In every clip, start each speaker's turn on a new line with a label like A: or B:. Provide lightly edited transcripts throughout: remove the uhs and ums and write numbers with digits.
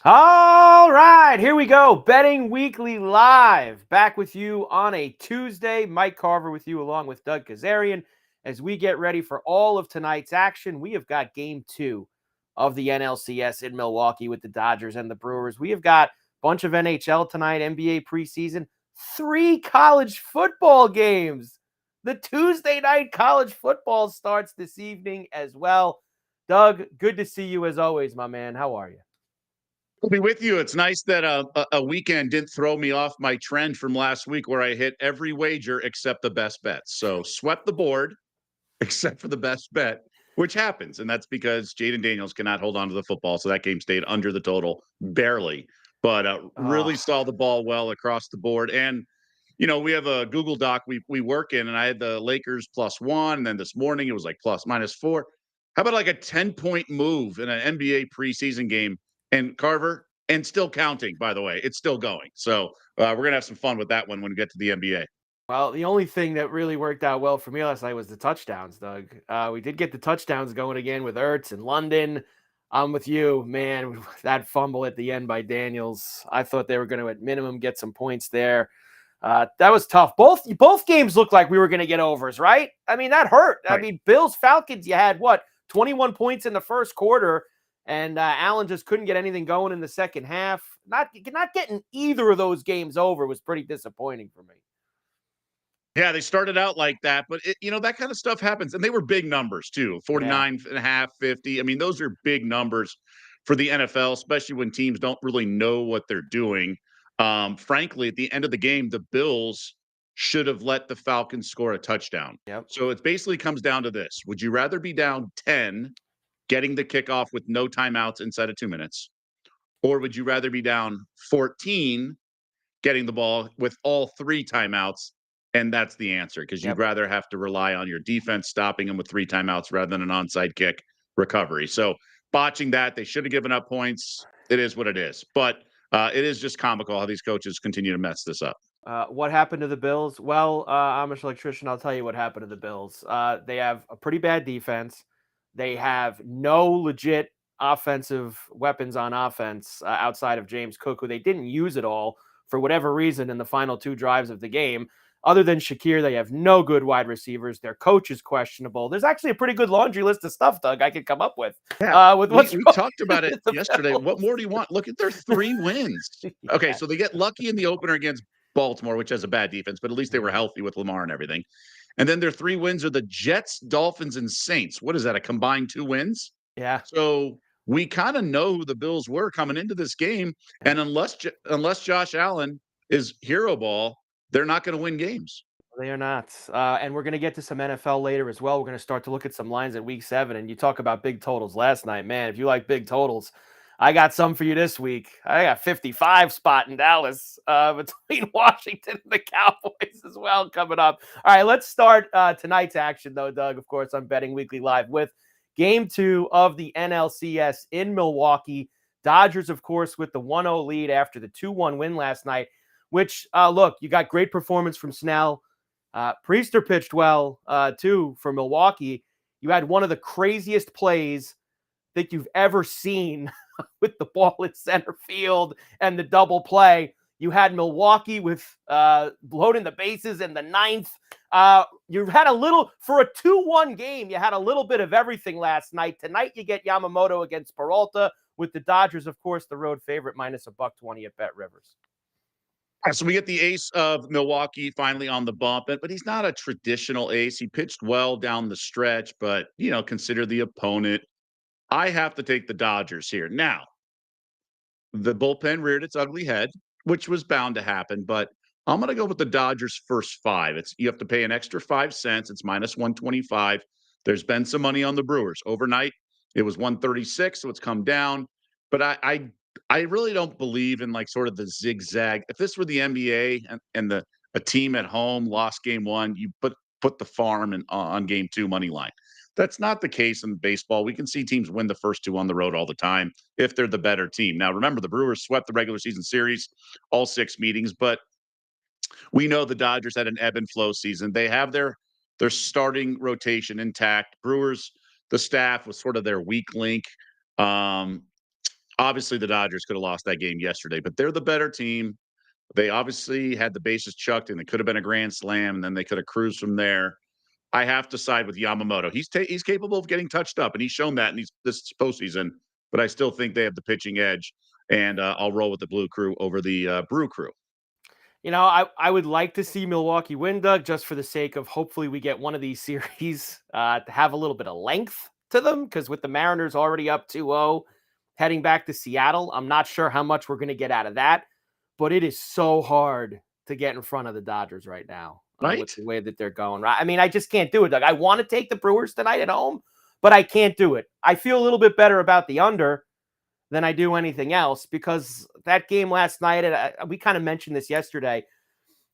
A: All right, here we go. Betting Weekly Live. Back with you on a Tuesday. Mike Carver with you along with Doug Kazarian. As we get ready for all of tonight's action, we have got game 2 of the NLCS in Milwaukee with the Dodgers and the Brewers. We have got a bunch of NHL tonight, NBA preseason, 3 college football games. The Tuesday night college football starts this evening as well. Doug, good to see you as always, my man. How are you?
B: I'll be with you. It's nice that a weekend didn't throw me off my trend from last week where I hit every wager except the best bets. So swept the board except for the best bet, which happens. And that's because Jaden Daniels cannot hold on to the football. So that game stayed under the total barely, but really
A: Oh,
B: saw the ball well across the board. And, we have a Google Doc we work in, and I had the Lakers +1. And then this morning it was like ±4. How about like a 10-point move in an NBA preseason game? And Carver, and still counting, by the way. It's still going. So we're going to have some fun with that one when we get to the NBA.
A: well, the only thing that really worked out well for me last night was the touchdowns, Doug. We did get the touchdowns going again with Ertz and London. I'm with you, man. That fumble at the end by Daniels, I thought they were going to, at minimum, get some points there. That was tough. Both games looked like we were going to get overs, right? I mean, that hurt. I
B: Right.
A: mean, Bills Falcons, you had what, 21 points in the first quarter, and Allen just couldn't get anything going in the second half. Not getting either of those games over was pretty disappointing for me.
B: Yeah, they started out like that, but that kind of stuff happens. And they were big numbers too.
A: Yeah.
B: 49 and a half, 50. I mean, those are big numbers for the NFL, especially when teams don't really know what they're doing. Frankly, at the end of the game, the Bills should have let the Falcons score a touchdown.
A: Yep.
B: So it basically comes down to this. Would you rather be down 10, getting the kickoff with no timeouts inside of 2 minutes? Or would you rather be down 14, getting the ball with all 3 timeouts? And that's the answer, because you'd
A: Yep.
B: rather have to rely on your defense stopping them with 3 timeouts rather than an onside kick recovery. So botching that, they should have given up points. It is what it is. But it is just comical how these coaches continue to mess this up.
A: What happened to the Bills? Well, Amish electrician, I'll tell you what happened to the Bills. They have a pretty bad defense. They have no legit offensive weapons on offense outside of James Cook, who they didn't use at all for whatever reason in the final 2 drives of the game. Other than Shakir, they have no good wide receivers. Their coach is questionable. There's actually a pretty good laundry list of stuff, Doug, I could come up
B: Yeah,
A: with
B: we
A: what's
B: we
A: wrong
B: talked about it
A: with the
B: yesterday. What
A: Bills.
B: more do you want? Look at their 3 wins. Okay,
A: Yeah.
B: so they get lucky in the opener against Baltimore, which has a bad defense, but at least they were
A: Mhm.
B: healthy with Lamar and everything. And then their 3 wins are the Jets, Dolphins, and Saints. What is that? A combined 2 wins?
A: Yeah.
B: So we kind of know who the Bills were coming into this game,
A: Yeah.
B: and unless Josh Allen is hero ball, they're not going to win games.
A: They are not. And we're going to get to some NFL later as well. We're going to start to look at some lines at week 7. And you talk about big totals last night. Man, if you like big totals, I got some for you this week. I got 55 spot in Dallas between Washington and the Cowboys as well coming up. All right, let's start tonight's action, though, Doug. Of course, I'm Betting Weekly Live with game 2 of the NLCS in Milwaukee. Dodgers, of course, with the 1-0 lead after the 2-1 win last night, which, look, you got great performance from Snell. Priester pitched well, too, for Milwaukee. You had one of the craziest plays I think you've ever seen with the ball in center field and the double play. You had Milwaukee with loading the bases in the 9th. You had a little, for a 2-1 game, you had a little bit of everything last night. Tonight, you get Yamamoto against Peralta with the Dodgers, of course, the road favorite, minus $1.20 at BetRivers.
B: So we get the ace of Milwaukee finally on the bump, but he's not a traditional ace. He pitched well down the stretch, but consider the opponent. I have to take the Dodgers here. Now, the bullpen reared its ugly head, which was bound to happen, but I'm going to go with the Dodgers first 5. You have to pay an extra 5 cents. It's minus 125. There's been some money on the Brewers. Overnight, it was 136, so it's come down. But I really don't believe in like sort of the zigzag. If this were the NBA and a team at home lost game 1, you put the farm on game 2 money line. That's not the case in baseball. We can see teams win the first 2 on the road all the time if they're the better team. Now, remember, the Brewers swept the regular season series, all 6 meetings, but we know the Dodgers had an ebb and flow season. They have their starting rotation intact. Brewers, the staff was sort of their weak link. Um, obviously the Dodgers could have lost that game yesterday, but they're the better team. They obviously had the bases chucked, and it could have been a grand slam, and then they could have cruised from there. I have to side with Yamamoto. He's capable of getting touched up, and he's shown that in this postseason. But I still think they have the pitching edge, and I'll roll with the Blue Crew over the Brew Crew.
A: I would like to see Milwaukee win, Doug, just for the sake of hopefully we get one of these series to have a little bit of length to them, because with the Mariners already up 2-0, heading back to Seattle, I'm not sure how much we're going to get out of that, but it is so hard to get in front of the Dodgers right now
B: Right?
A: with the way that they're going. Right? I mean, I just can't do it, Doug. I want to take the Brewers tonight at home, but I can't do it. I feel a little bit better about the under than I do anything else, because that game last night, and we kind of mentioned this yesterday,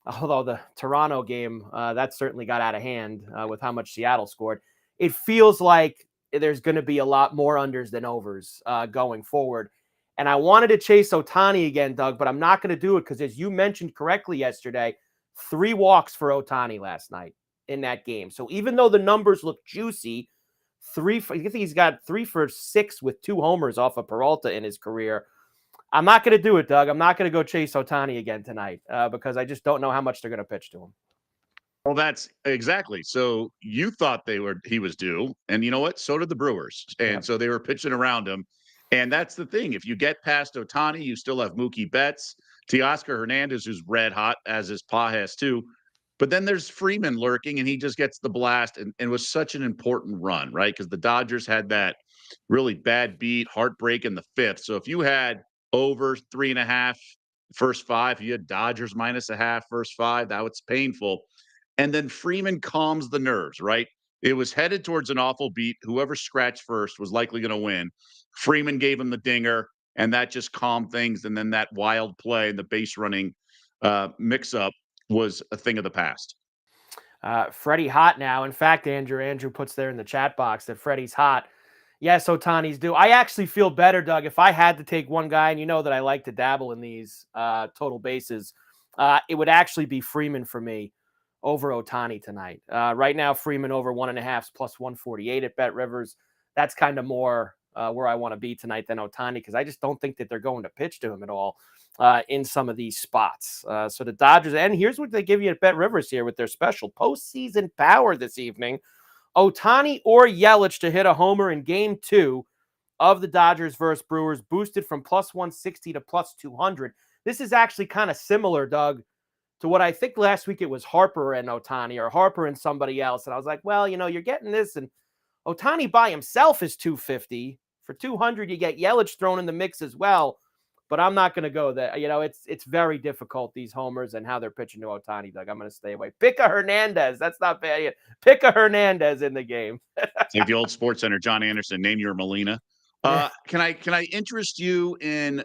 A: although the Toronto game, that certainly got out of hand with how much Seattle scored. It feels like there's going to be a lot more unders than overs going forward. And I wanted to chase Ohtani again, Doug, but I'm not going to do it because, as you mentioned correctly yesterday, 3 walks for Ohtani last night in that game. So even though the numbers look juicy, I think he's got 3 for 6 with 2 homers off of Peralta in his career. I'm not going to do it, Doug. I'm not going to go chase Ohtani again tonight because I just don't know how much they're going to pitch to him.
B: Well, that's exactly. So you thought he was due, and you know what? So did the Brewers, and so they were pitching around him. And that's the thing. If you get past Ohtani, you still have Mookie Betts, Teoscar Hernandez, who's red hot, as is Pages too. But then there's Freeman lurking, and he just gets the blast, and was such an important run, right? Because the Dodgers had that really bad beat, heartbreak in the 5th. So if you had over 3.5 first 5, you had Dodgers minus a half first 5, that was painful. And then Freeman calms the nerves, right? It was headed towards an awful beat. Whoever scratched first was likely going to win. Freeman gave him the dinger, and that just calmed things. And then that wild play and the base running mix up was a thing of the past.
A: Freddie hot now. In fact, Andrew puts there in the chat box that Freddie's hot. Yes, Ohtani's due. I actually feel better, Doug. If I had to take one guy, and you know that I like to dabble in these total bases, it would actually be Freeman for me over Ohtani tonight. Right now, Freeman over 1.5 plus 148 at BetRivers. That's kind of more where I want to be tonight than Ohtani, because I just don't think that they're going to pitch to him at all in some of these spots. So the Dodgers, and here's what they give you at BetRivers here with their special postseason power this evening. Ohtani or Yelich to hit a homer in game 2 of the Dodgers versus Brewers, boosted from plus 160 to plus 200. This is actually kind of similar, Doug, to what I think last week it was Harper and Ohtani, or Harper and somebody else. And I was like, well, you're getting this, and Ohtani by himself is 250. For 200, you get Yelich thrown in the mix as well. But I'm not going to go there. It's very difficult, these homers and how they're pitching to Ohtani, Doug. I'm going to stay away. Pick a Hernandez. That's not bad yet. Pick a Hernandez in the game.
B: Like the old Sports Center, John Anderson, name your Molina. Can I interest you in,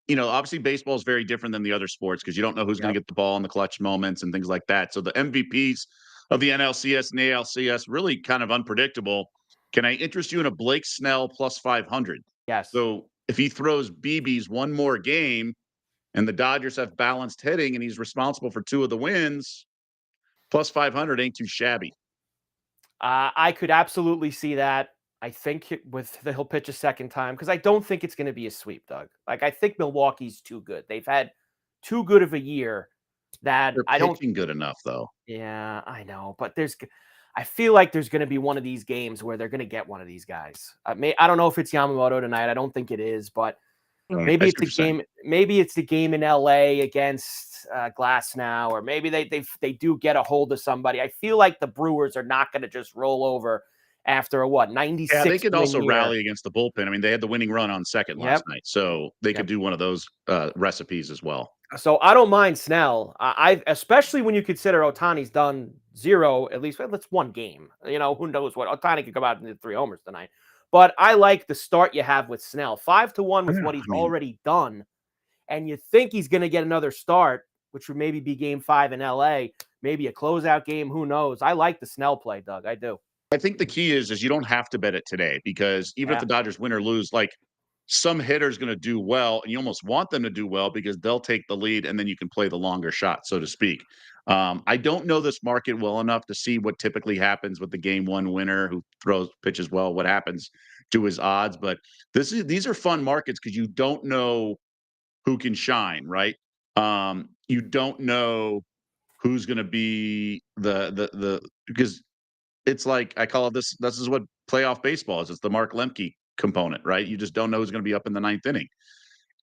B: obviously baseball is very different than the other sports because you don't know who's going to get the ball in the clutch moments and things like that. So the MVPs of the NLCS and ALCS really kind of unpredictable. Can I interest you in a Blake Snell plus 500?
A: Yes.
B: So if he throws BBs one more game and the Dodgers have balanced hitting and he's responsible for 2 of the wins, plus 500 ain't too shabby.
A: I could absolutely see that. I think he'll pitch a second time, because I don't think it's going to be a sweep, Doug. Like, I think Milwaukee's too good. They've had too good of a year that
B: They're pitching good enough, though.
A: Yeah, I know, but I feel like there's going to be one of these games where they're going to get one of these guys. I don't know if it's Yamamoto tonight. I don't think it is, but maybe it's the game. Maybe it's the game in LA against Glasnow, or maybe they do get a hold of somebody. I feel like the Brewers are not going to just roll over after a 96.
B: Yeah, they could also
A: year.
B: rally against the bullpen. I mean, they had the winning run on second last night, so they could do one of those recipes as well.
A: So I don't mind Snell. I especially when you consider Ohtani's done 0, at least that's one game. Who knows what Ohtani could come out and do 3 homers tonight. But I like the start you have with Snell, 5-1 with what he's already done, and you think he's going to get another start, which would maybe be game 5 in LA, maybe a closeout game. Who knows? I like the Snell play, Doug. I do.
B: I think the key is you don't have to bet it today, because even if the Dodgers win or lose, like some hitter's going to do well, and you almost want them to do well because they'll take the lead, and then you can play the longer shot, so to speak. I don't know this market well enough to see what typically happens with the game one winner who throws pitches well, what happens to his odds. But these are fun markets because you don't know who can shine, right? You don't know who's going to be the because it's like I call it this is what playoff baseball is. It's the Mark Lemke component, right? You just don't know who's going to be up in the ninth inning.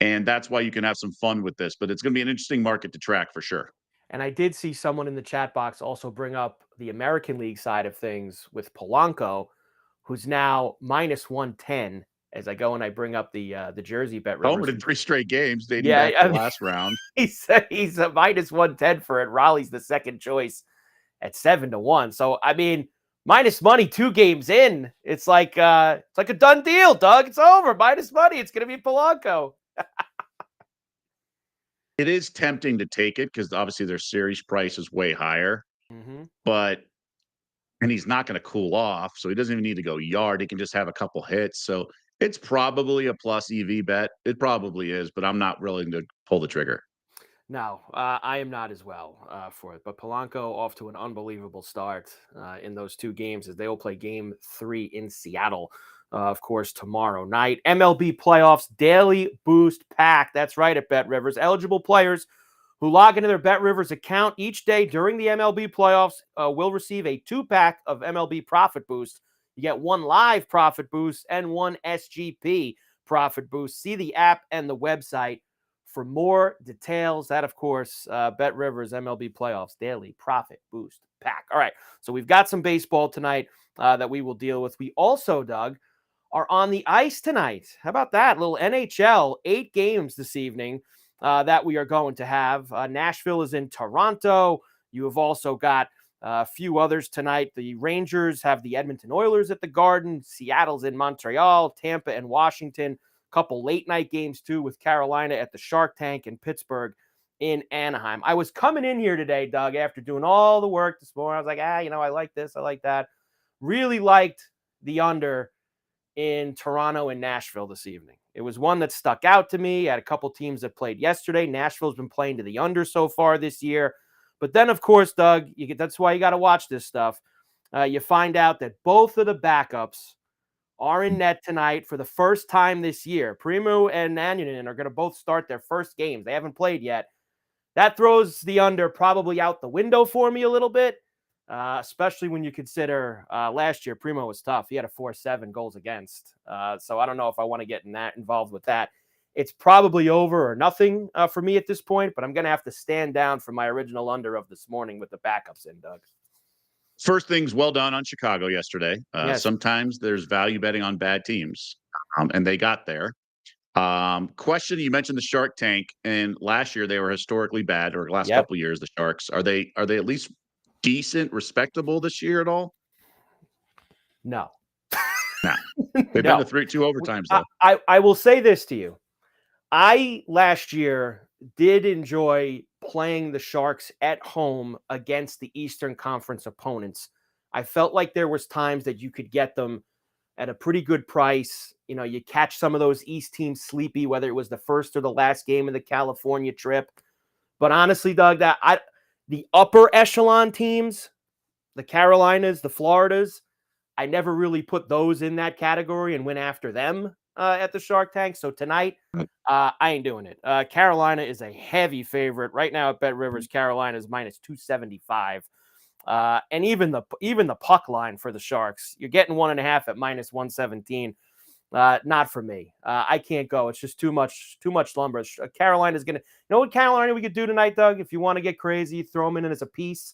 B: And that's why you can have some fun with this. But it's going to be an interesting market to track for sure.
A: And I did see someone in the chat box also bring up the American League side of things with Polanco, who's now minus 110 as I go and I bring up the Jersey Bet
B: Homer
A: Rivers.
B: in 3 straight games dating
A: Yeah,
B: back to last round.
A: He's a minus 110 for it. Raleigh's the second choice at 7-1. So I mean, minus money 2 games in. It's like a done deal, Doug. It's over. Minus money. It's gonna be Polanco.
B: It is tempting to take it because obviously their series price is way higher.
A: Mm-hmm.
B: But and he's not going to cool off, so he doesn't even need to go yard. He can just have a couple hits. So it's probably a plus EV bet. It probably is, but I'm not willing to pull the trigger.
A: No, I am not as well for it. But Polanco off to an unbelievable start in those 2 games as they will play game 3 in Seattle, of course, tomorrow night. MLB playoffs daily boost pack. That's right at BetRivers. Eligible players who log into their BetRivers account each day during the MLB playoffs will receive a 2-pack of MLB Profit Boost. You get 1 live Profit Boost and 1 SGP Profit Boost. See the app and the website for more details. That, of course, BetRivers MLB Playoffs Daily Profit Boost Pack. All right, so we've got some baseball tonight that we will deal with. We also, Doug, are on the ice tonight. How about that? A little NHL, 8 games this evening that we are going to have. Nashville is in Toronto. You have also got a few others tonight. The Rangers have the Edmonton Oilers at the Garden. Seattle's in Montreal. Tampa and Washington. Couple late night games too with Carolina at the Shark Tank and Pittsburgh in Anaheim. I was coming in here today, Doug, after doing all the work this morning. I was like, I like this. I like that. Really liked the under in Toronto and Nashville this evening. It was one that stuck out to me. I had a couple teams that played yesterday. Nashville's been playing to the under so far this year. But then, of course, Doug, that's why you got to watch this stuff. You find out that both of the backups are in net tonight for the first time this year. Primu and Nanunen are going to both start their first games. They haven't played yet. That throws the under probably out the window for me a little bit, especially when you consider last year Primo was tough. He had a 4.7 goals against. So I don't know if I want to get involved with that. It's probably over or nothing for me at this point, but I'm going to have to stand down from my original under of this morning with the backups in, Doug.
B: First things well done on Chicago yesterday.
A: Yes.
B: Sometimes there's value betting on bad teams, and they got there. Question: you mentioned the Shark Tank, and last year they were historically bad, or last couple of years the Sharks. Are they at least decent, respectable this year at all?
A: No.
B: Nah. They've been to 2 overtimes though.
A: I will say this to you. I last year did enjoy playing the Sharks at home against the Eastern Conference opponents. I felt like there was times that you could get them at a pretty good price. You know, you catch some of those East teams sleepy, whether it was the first or the last game of the California trip. But honestly, Doug, the upper echelon teams, the Carolinas, the Floridas, I never really put those in that category and went after them at the Shark Tank. So tonight, I ain't doing it. Carolina is a heavy favorite right now at BetRivers. Carolina is minus 275. And even the puck line for the Sharks, you're getting 1.5 at minus 117. Not for me. I can't go. It's just too much lumber. Carolina's gonna. You know what Carolina we could do tonight, Doug? If you want to get crazy, throw them in as a piece.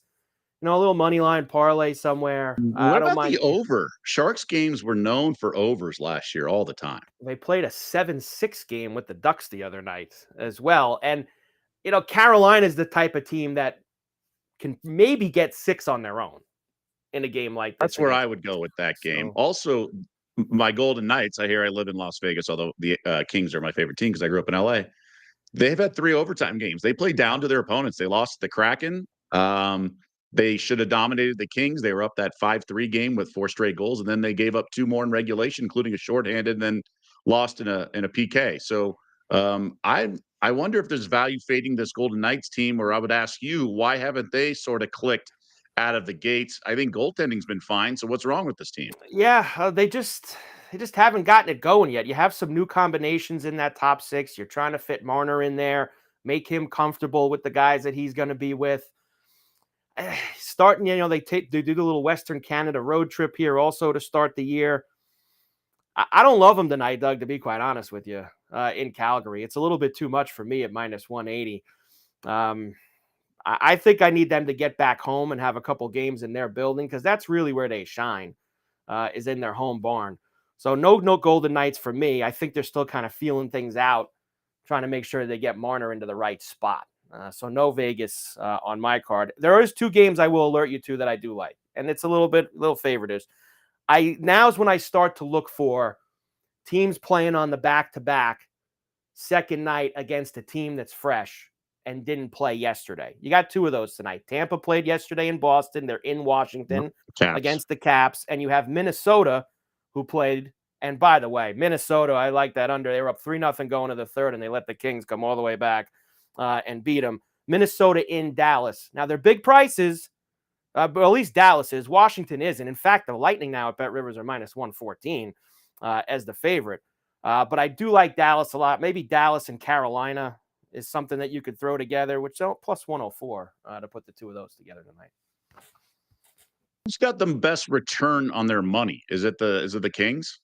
A: You know, a little money line parlay somewhere.
B: What about the over? Sharks games were known for overs last year all the time.
A: They played a 7-6 game with the Ducks the other night as well. And, you know, Carolina is the type of team that can maybe get 6 on their own in a game like this.
B: That's where I would go with that game. So, also, my Golden Knights, I live in Las Vegas, although the Kings are my favorite team because I grew up in LA. They've had 3 overtime games. They played down to their opponents. They lost the Kraken. They should have dominated the Kings. They were up that 5-3 game with 4 straight goals, and then they gave up 2 more in regulation, including a shorthanded, and then lost in a PK. So I wonder if there's value fading this Golden Knights team, or I would ask you, why haven't they sort of clicked out of the gates? I think goaltending's been fine. So what's wrong with this team?
A: Yeah, they just haven't gotten it going yet. You have some new combinations in that top six. You're trying to fit Marner in there, make him comfortable with the guys that he's going to be with. Starting, they do the little Western Canada road trip here also to start the year. I don't love them tonight, Doug, to be quite honest with you, in Calgary. It's a little bit too much for me at minus 180. I think I need them to get back home and have a couple games in their building, because that's really where they shine, is in their home barn. So no Golden Knights for me. I think they're still kind of feeling things out, trying to make sure they get Marner into the right spot. So no Vegas on my card. There is two games I will alert you to that I do like, and it's a little favorites. Now's when I start to look for teams playing on the back-to-back second night against a team that's fresh and didn't play yesterday. You got two of those tonight. Tampa played yesterday in Boston. They're in Washington against the Caps. And you have Minnesota, who played. And by the way, Minnesota, I like that under. They were up 3-0 going to the third, and they let the Kings come all the way back and beat them. Minnesota in Dallas. Now, they're big prices, but at least Dallas is. Washington isn't. In fact, the Lightning now at BetRivers are minus 114 as the favorite. But I do like Dallas a lot. Maybe Dallas and Carolina is something that you could throw together, which plus 104 to put the two of those together tonight.
B: Who's got the best return on their money? Is it the Kings?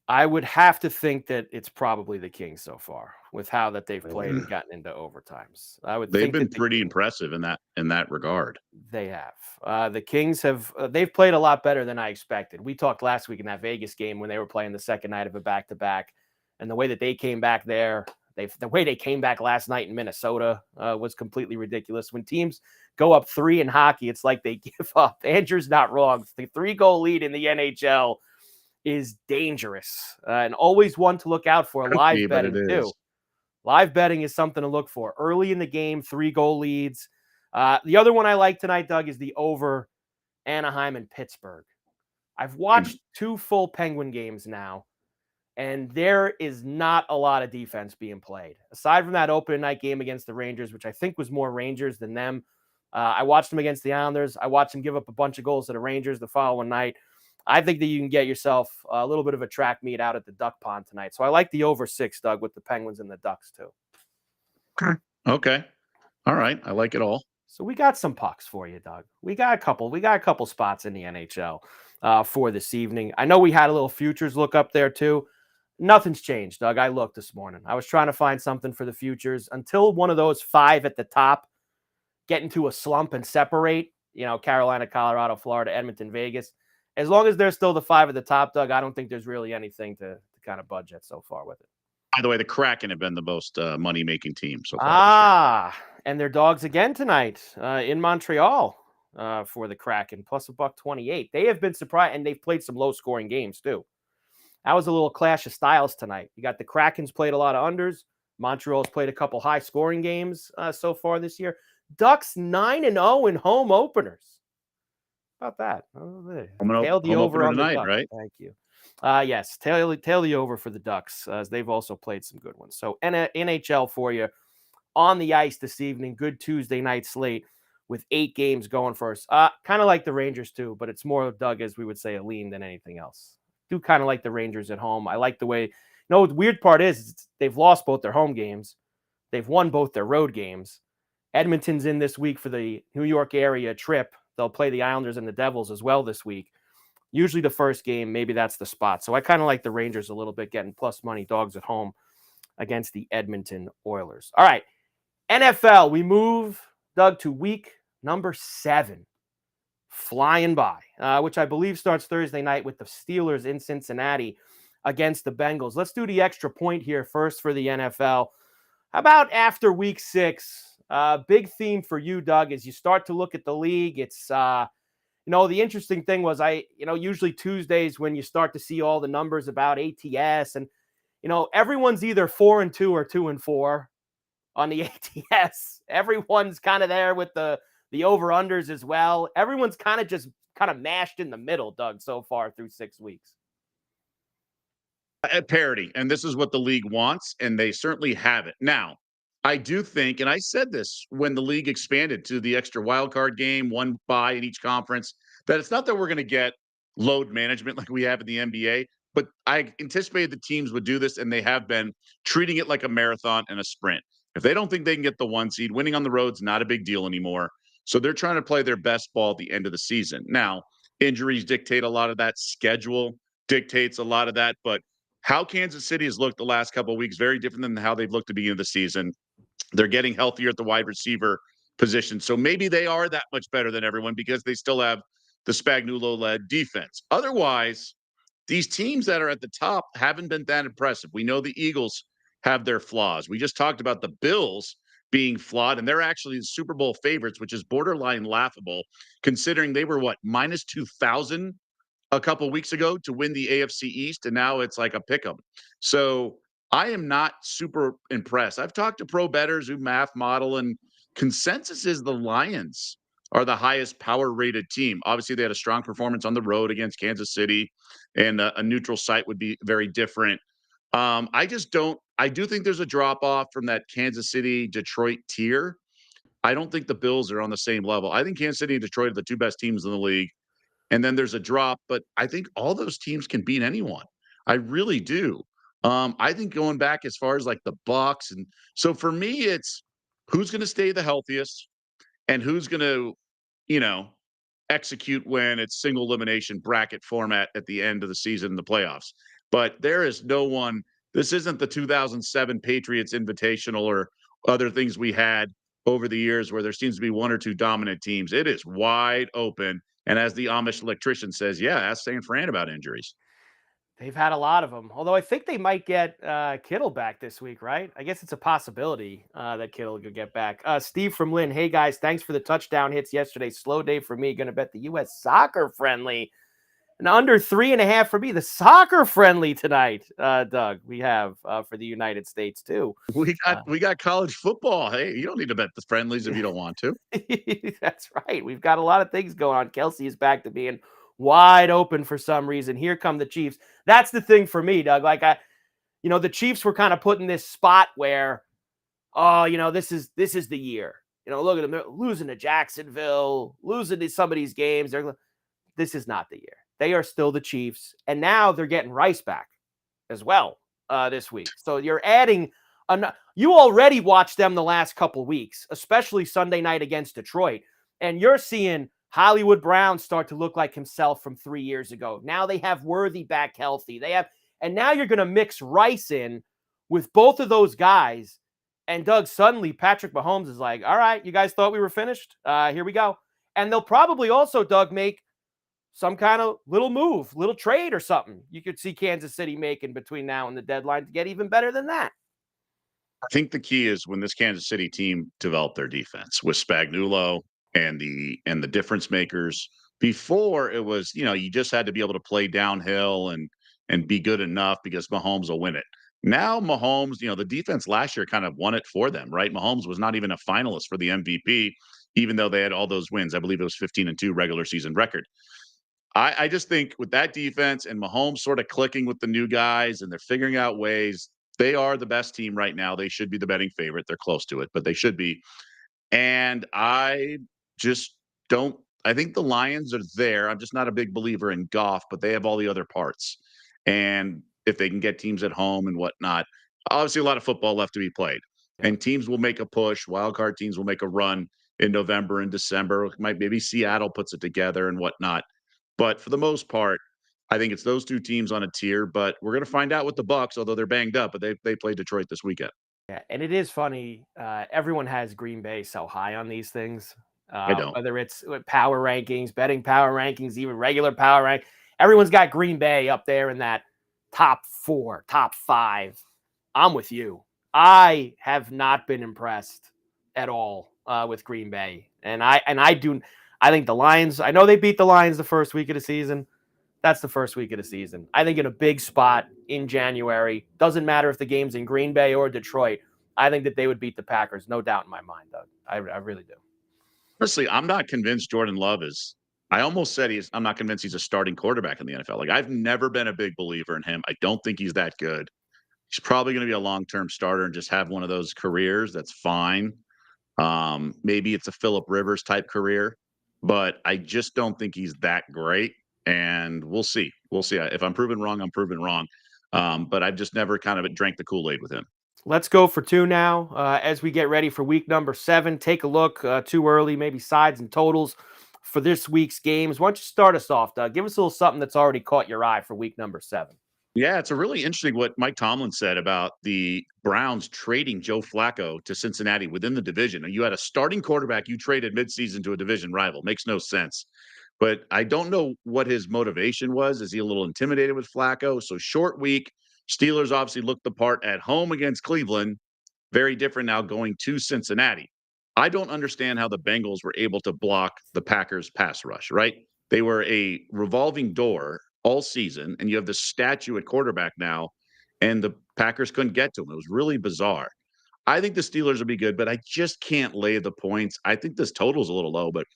A: I would have to think that it's probably the Kings so far, with how that they've played and gotten into overtimes.
B: They've been pretty impressive in that regard.
A: They have. The Kings have they've played a lot better than I expected. We talked last week in that Vegas game when they were playing the second night of a back-to-back, and the way that they came back there, the way they came back last night in Minnesota was completely ridiculous. When teams go up 3 in hockey, it's like they give up. Andrew's not wrong. The 3-goal lead in the NHL is dangerous and always one to look out for. Live betting too. Live betting is something to look for. Early in the game, 3-goal leads. The other one I like tonight, Doug, is the over Anaheim and Pittsburgh. I've watched 2 full Penguin games now, and there is not a lot of defense being played. Aside from that opening night game against the Rangers, which I think was more Rangers than them. I watched them against the Islanders. I watched them give up a bunch of goals to the Rangers the following night. I think that you can get yourself a little bit of a track meet out at the Duck Pond tonight. So I like the over 6, Doug, with the Penguins and the Ducks too.
B: Okay. All right. I like it all.
A: So we got some pucks for you, Doug. We got a couple spots in the NHL for this evening. I know we had a little futures look up there too. Nothing's changed, Doug. I looked this morning. I was trying to find something for the futures until one of those 5 at the top get into a slump and separate, Carolina, Colorado, Florida, Edmonton, Vegas. As long as there's still the 5 at the top, Doug, I don't think there's really anything to kind of budget so far with it.
B: By the way, the Kraken have been the most money-making team so far.
A: And their dogs again tonight in Montreal for the Kraken, plus $1.28. They have been surprised, and they've played some low-scoring games too. That was a little clash of styles tonight. You got the Krakens played a lot of unders. Montreal's played a couple high-scoring games so far this year. Ducks 9-0 in home openers. How about that? Tail the over on
B: tonight,
A: the Ducks.
B: right?
A: Thank you. Yes, tail the over for the Ducks, as they've also played some good ones. So NHL for you on the ice this evening. Good Tuesday night slate with 8 games going for us. Kind of like the Rangers too, but it's more, Doug, as we would say, a lean than anything else. Do kind of like the Rangers at home. I like the way. The weird part is they've lost both their home games. They've won both their road games. Edmonton's in this week for the New York area trip. They'll play the Islanders and the Devils as well this week. Usually the first game, maybe that's the spot. So I kind of like the Rangers a little bit, getting plus money dogs at home against the Edmonton Oilers. All right, NFL, we move, Doug, to week number 7. Flying by, which I believe starts Thursday night with the Steelers in Cincinnati against the Bengals. Let's do the extra point here first for the NFL. How about after week 6? Big theme for you, Doug, as you start to look at the league. It's, the interesting thing was usually Tuesdays when you start to see all the numbers about ATS and, everyone's either 4-2 or 2-4 on the ATS. Everyone's kind of there with the over-unders as well. Everyone's kind of mashed in the middle, Doug, so far through 6 weeks.
B: at parity, and this is what the league wants, and they certainly have it. Now, I do think, and I said this when the league expanded to the extra wild card game, one bye in each conference, that it's not that we're going to get load management like we have in the NBA, but I anticipated the teams would do this, and they have been treating it like a marathon and a sprint. If they don't think they can get the one seed, winning on the road's not a big deal anymore. So they're trying to play their best ball at the end of the season. Now, injuries dictate a lot of that. Schedule dictates a lot of that, but how Kansas City has looked the last couple of weeks, very different than how they've looked at the beginning of the season. They're getting healthier at the wide receiver position. So maybe they are that much better than everyone because they still have the Spagnuolo-led defense. Otherwise, these teams that are at the top haven't been that impressive. We know the Eagles have their flaws. We just talked about the Bills being flawed, and they're actually the Super Bowl favorites, which is borderline laughable, considering they were what, minus 2,000 a couple weeks ago to win the AFC East, and now it's like a pick 'em. So I am not super impressed. I've talked to pro bettors who math model, and consensus is the Lions are the highest power rated team. Obviously, they had a strong performance on the road against Kansas City, and a neutral site would be very different. I just don't. I do think there's a drop off from that Kansas City Detroit tier. I don't think the Bills are on the same level. I think Kansas City and Detroit are the two best teams in the league. And then there's a drop, but I think all those teams can beat anyone. I really do. I think going back as far as like the Bucks, and so for me, it's who's going to stay the healthiest and who's going to, you know, execute when it's single elimination bracket format at the end of the season in the playoffs. But there is no one. This isn't the 2007 Patriots Invitational or other things we had over the years where there seems to be one or two dominant teams. It is wide open. And as the Amish electrician says, yeah, ask San Fran about injuries.
A: They've had a lot of them. Although I think they might get Kittle back this week, right? I guess it's a possibility that Kittle could get back. Steve from Lynn, hey guys, thanks for the touchdown hits yesterday. Slow day for me. Going to bet the U.S. soccer friendly. And under 3.5 for me. The soccer friendly tonight, Doug. We have for the United States too.
B: We got college football. Hey, you don't need to bet the friendlies if you don't want to.
A: That's right. We've got a lot of things going on. Kelsey is back to being wide open for some reason. Here come the Chiefs. That's the thing for me, Doug. Like the Chiefs were kind of put in this spot where, this is the year. Look at them. They're losing to Jacksonville, losing to some of these games. This is not the year. They are still the Chiefs. And now they're getting Rice back as well this week. So you're adding you already watched them the last couple weeks, especially Sunday night against Detroit. And you're seeing Hollywood Brown start to look like himself from 3 years ago. Now they have Worthy back healthy. And now you're going to mix Rice in with both of those guys. And Doug, suddenly Patrick Mahomes is like, all right, you guys thought we were finished? Here we go. And they'll probably also, Doug, make some kind of little move, little trade or something you could see Kansas City making between now and the deadline to get even better than that.
B: I think the key is when this Kansas City team developed their defense with Spagnuolo and the difference makers. Before it was, you just had to be able to play downhill and be good enough because Mahomes will win it. Now Mahomes, the defense last year kind of won it for them, right? Mahomes was not even a finalist for the MVP, even though they had all those wins. I believe it was 15-2 regular season record. I just think with that defense and Mahomes sort of clicking with the new guys and they're figuring out ways, they are the best team right now. They should be the betting favorite. They're close to it, but they should be. And I just don't. I think the Lions are there. I'm just not a big believer in Goff, but they have all the other parts. And if they can get teams at home and whatnot, obviously a lot of football left to be played. And teams will make a push. Wildcard teams will make a run in November and December. Maybe Seattle puts it together and whatnot. But for the most part, I think it's those two teams on a tier. But we're going to find out with the Bucks, although they're banged up. But they play Detroit this weekend.
A: Yeah, and it is funny. Everyone has Green Bay so high on these things.
B: I don't.
A: Whether it's power rankings, betting power rankings, even regular power rank, everyone's got Green Bay up there in that top 4, top 5. I'm with you. I have not been impressed at all with Green Bay, and I do. I think the Lions. I know they beat the Lions the first week of the season. That's the first week of the season. I think in a big spot in January, doesn't matter if the game's in Green Bay or Detroit, I think that they would beat the Packers. No doubt in my mind, Doug. I really do.
B: Honestly, I'm not convinced Jordan Love is I almost said I'm not convinced he's a starting quarterback in the NFL. Like, I've never been a big believer in him. I don't think he's that good. He's probably going to be a long-term starter and just have one of those careers. That's fine. Maybe it's a Philip Rivers type career, but I just don't think he's that great. And we'll see. We'll see. If I'm proven wrong, I'm proven wrong. But I've just never kind of drank the Kool-Aid with him.
A: Let's go for two now. As we get ready for week number 7, take a look too early, maybe sides and totals for this week's games. Why don't you start us off, Doug? Give us a little something that's already caught your eye for week number 7.
B: Yeah, it's a really interesting what Mike Tomlin said about the Browns trading Joe Flacco to Cincinnati within the division. You had a starting quarterback you traded midseason to a division rival. Makes no sense. But I don't know what his motivation was. Is he a little intimidated with Flacco? So short week. Steelers obviously looked the part at home against Cleveland. Very different now going to Cincinnati. I don't understand how the Bengals were able to block the Packers pass rush, right? They were a revolving door all season, and you have this statue at quarterback now, and the Packers couldn't get to him. It was really bizarre. I think the Steelers will be good, but I just can't lay the points. I think this total is a little low, but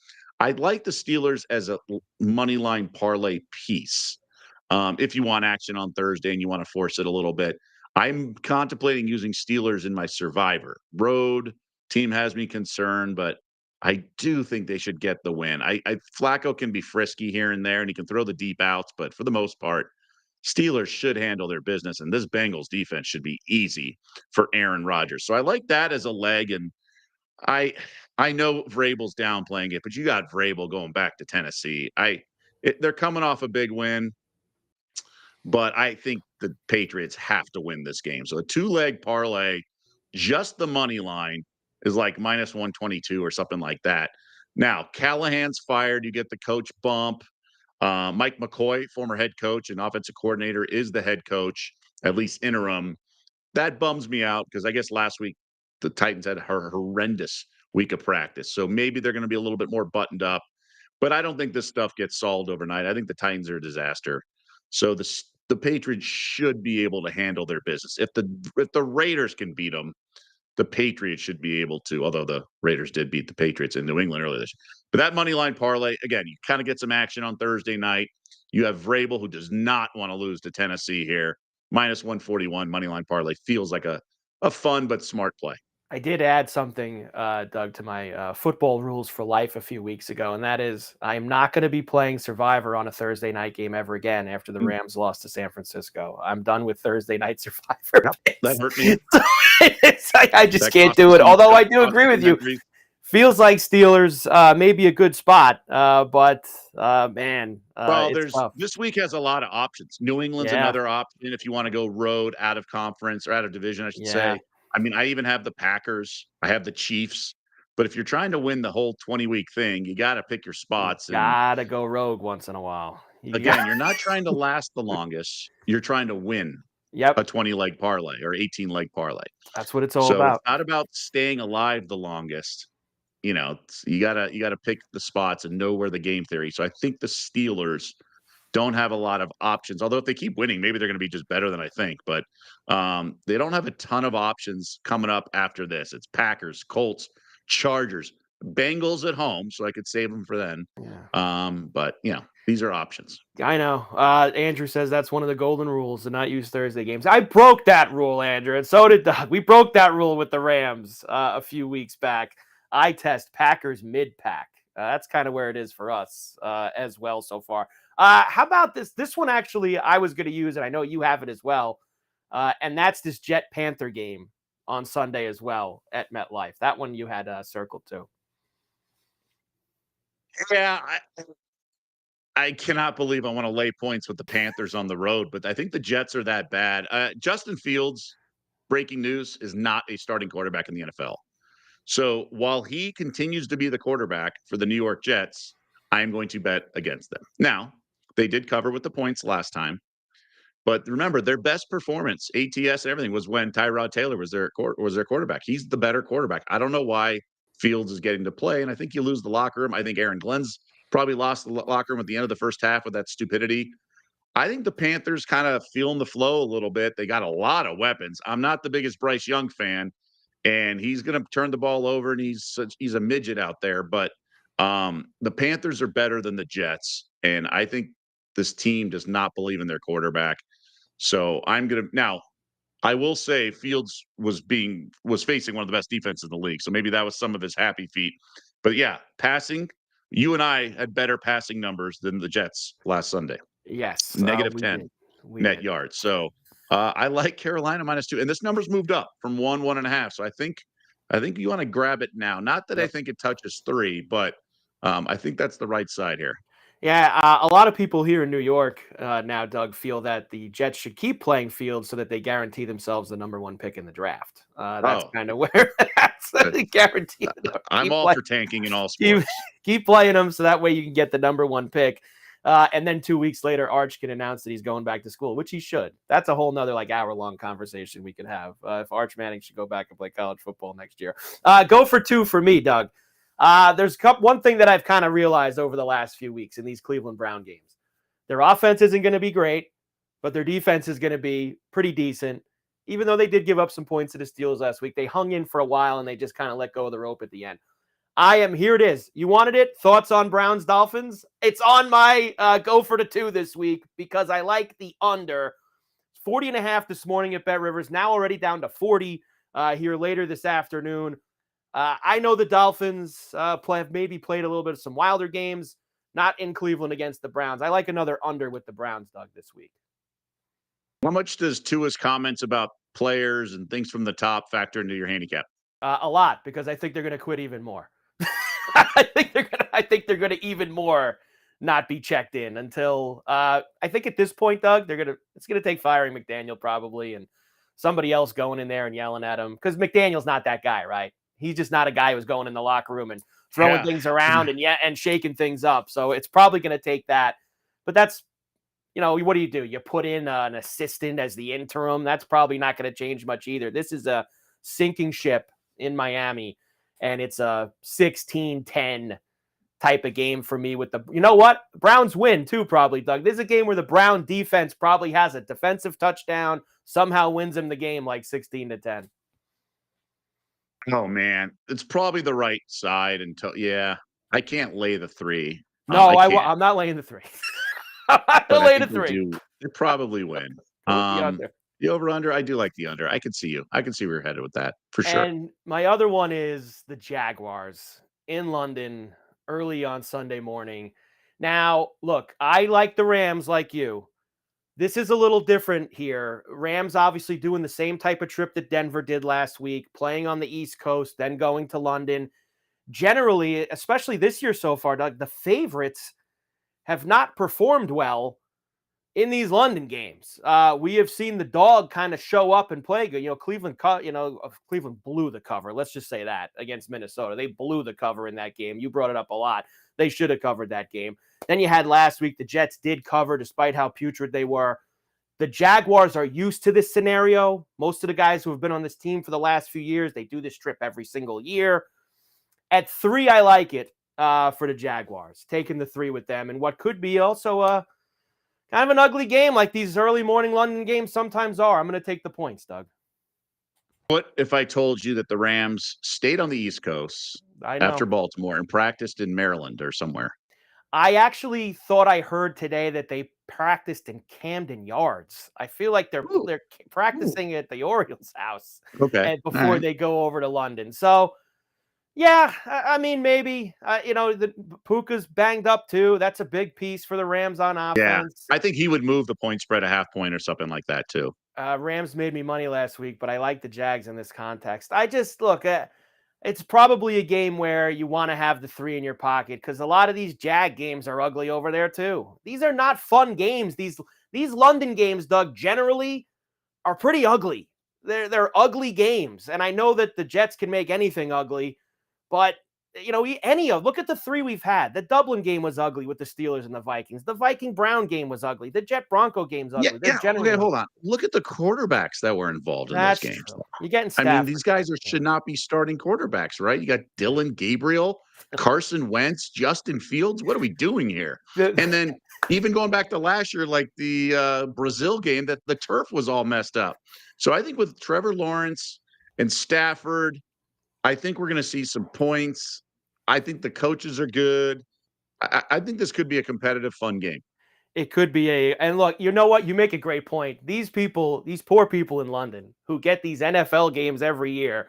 B: I'd like the Steelers as a money line parlay piece. If you want action on Thursday and you want to force it a little bit, I'm contemplating using Steelers in my survivor. Road team has me concerned, but I do think they should get the win. Flacco can be frisky here and there, and he can throw the deep outs, but for the most part, Steelers should handle their business, and this Bengals defense should be easy for Aaron Rodgers. So I like that as a leg, and I I know Vrabel's downplaying it, but you got Vrabel going back to Tennessee. They're coming off a big win, but I think the Patriots have to win this game. So a two-leg parlay, just the money line is like minus 122 or something like that. Now, Callahan's fired. You get the coach bump. Mike McCoy, former head coach and offensive coordinator, is the head coach, at least interim. That bums me out because I guess last week the Titans had a horrendous week of practice. So maybe they're going to be a little bit more buttoned up. But I don't think this stuff gets solved overnight. I think the Titans are a disaster. So the Patriots should be able to handle their business. If the Raiders can beat them, the Patriots should be able to, although the Raiders did beat the Patriots in New England earlier this year. But that money line parlay, again, you kind of get some action on Thursday night. You have Vrabel, who does not want to lose to Tennessee here. Minus 141 money line parlay feels like a fun but smart play.
A: I did add something, Doug, to my football rules for life a few weeks ago, and that is I am not going to be playing Survivor on a Thursday night game ever again after the Rams lost to San Francisco. I'm done with Thursday night Survivor.
B: Yep, that hurt me.
A: I just can't do it. Although I do agree with you. Feels like Steelers may be a good spot, but man.
B: Well,
A: tough.
B: this week has a lot of options. New England's another option if you want to go road, out of conference, or out of division, I should say. I mean, I even have the Packers. I have the Chiefs. But if you're trying to win the whole 20-week thing, you got to pick your spots.
A: You gotta go rogue once in a while.
B: You're not trying to last the longest. You're trying to win a 20-leg parlay or 18-leg parlay.
A: That's what it's all about.
B: It's not about staying alive the longest. You gotta pick the spots and know where the game theory. So I think the Steelers don't have a lot of options. Although if they keep winning, maybe they're going to be just better than I think. But they don't have a ton of options coming up after this. It's Packers, Colts, Chargers, Bengals at home, so I could save them for then. But these are options.
A: I know. Andrew says that's one of the golden rules to not use Thursday games. I broke that rule, Andrew, and so did Doug. We broke that rule with the Rams a few weeks back. I test Packers mid-pack. That's kind of where it is for us as well so far. How about this? This one actually I was going to use, and I know you have it as well, and that's this Jet-Panther game on Sunday as well at MetLife. That one you had circled too.
B: Yeah, I cannot believe I want to lay points with the Panthers on the road, but I think the Jets are that bad. Justin Fields, breaking news, is not a starting quarterback in the NFL. So while he continues to be the quarterback for the New York Jets, I'm going to bet against them. Now, they did cover with the points last time. But remember, their best performance, ATS and everything, was when Tyrod Taylor was their quarterback. He's the better quarterback. I don't know why Fields is getting to play, and I think you lose the locker room. I think Aaron Glenn's probably lost the locker room at the end of the first half with that stupidity. I think the Panthers kind of feeling the flow a little bit. They got a lot of weapons. I'm not the biggest Bryce Young fan, and he's going to turn the ball over, and he's a midget out there. But The Panthers are better than the Jets, and I think this team does not believe in their quarterback. So I'm gonna now. I will say Fields was facing one of the best defenses in the league, so maybe that was some of his happy feet. But yeah, passing. You and I had better passing numbers than the Jets last Sunday.
A: Yes,
B: Negative
A: we
B: 10
A: did. We
B: net
A: did.
B: yards. So I like Carolina -2, and this number's moved up from 1.5. So I think you want to grab it now. Not that I
A: Yep.
B: think it touches 3, but I think that's the right side here.
A: Yeah, a lot of people here in New York now, Doug, feel that the Jets should keep playing Fields so that they guarantee themselves the number 1 pick in the draft. That's
B: Oh,
A: kind of where that's
B: uh,
A: the guarantee.
B: I'm
A: Keep
B: all
A: playing,
B: for tanking in all
A: keep,
B: sports.
A: keep playing them so that way you can get the number 1 pick. And then 2 weeks later, Arch can announce that he's going back to school, which he should. That's a whole nother hour-long conversation we could have if Arch Manning should go back and play college football next year. Go for 2 for me, Doug. There's one thing that I've kind of realized over the last few weeks in these Cleveland Brown games. Their offense isn't going to be great, but their defense is going to be pretty decent. Even though they did give up some points to the Steelers last week, they hung in for a while and they just kind of let go of the rope at the end. Here it is. You wanted it? Thoughts on Browns Dolphins? It's on my go for the 2 this week because I like the under. 40.5 this morning at BetRivers, now already down to 40 here later this afternoon. I know the Dolphins have maybe played a little bit of some wilder games, not in Cleveland against the Browns. I like another under with the Browns, Doug, this week.
B: How much does Tua's comments about players and things from the top factor into your handicap?
A: A lot, because I think they're going to quit even more. I think they're gonna even more not be checked in until I think at this point, Doug, it's gonna take firing McDaniel probably and somebody else going in there and yelling at him because McDaniel's not that guy, right? He's just not a guy who's going in the locker room and throwing
B: Yeah.
A: things around and shaking things up. So it's probably gonna take that. But that's what do? You put in an assistant as the interim. That's probably not going to change much either. This is a sinking ship in Miami, and it's a 16-10 type of game for me with what? Browns win too, probably, Doug. This is a game where the Brown defense probably has a defensive touchdown, somehow wins them the game like 16-10.
B: Oh man, it's probably the right side until I can't lay the 3.
A: No,
B: I can't.
A: I'm not laying the 3. I'm not
B: But
A: going to
B: I
A: lay the
B: think they
A: 3.
B: do. They probably win.
A: Go with the under.
B: The over/under, I do like the under. I can see you. I can see where you're headed with that for sure.
A: And my other one is the Jaguars in London early on Sunday morning. Now, look, I like the Rams like you. This is a little different here. Rams obviously doing the same type of trip that Denver did last week, playing on the East Coast, then going to London. Generally, especially this year so far, Doug, the favorites have not performed well in these London games. We have seen the dog kind of show up and play good. Cleveland blew the cover. Let's just say that against Minnesota. They blew the cover in that game. You brought it up a lot. They should have covered that game. Then you had last week, the Jets did cover despite how putrid they were. The Jaguars are used to this scenario. Most of the guys who have been on this team for the last few years, they do this trip every single year. At 3, I like it for the Jaguars, taking the 3 with them. And what could be also kind of an ugly game like these early morning London games sometimes are. I'm going to take the points, Doug.
B: What if I told you that the Rams stayed on the East Coast after Baltimore and practiced in Maryland or somewhere?
A: I actually thought I heard today that they practiced in Camden Yards. I feel like they're practicing at the Orioles' house
B: Okay.
A: before they go over to London. So, yeah, I mean, maybe. The Puka's banged up too. That's a big piece for the Rams on offense.
B: Yeah, I think he would move the point spread a half point or something like that too.
A: Rams made me money last week, but I like the Jags in this context. I just look at it's probably a game where you want to have the 3 in your pocket because a lot of these Jag games are ugly over there too. These are not fun games. These London games, Doug, generally are pretty ugly. They're ugly games, and I know that the Jets can make anything ugly, but look at the 3 we've had. The Dublin game was ugly with the Steelers and the Vikings. The Viking-Brown game was ugly. The Jet-Bronco game's ugly.
B: Okay, hold on. Look at the quarterbacks that were involved in those games.
A: True. You're getting
B: Stafford. I mean, these guys should not be starting quarterbacks, right? You got Dylan Gabriel, Carson Wentz, Justin Fields. What are we doing here? And then even going back to last year, like the Brazil game, that the turf was all messed up. So I think with Trevor Lawrence and Stafford, I think we're going to see some points. I think the coaches are good. I think this could be a competitive, fun game.
A: It could be and look, you know what? You make a great point. These people, these poor people in London who get these NFL games every year,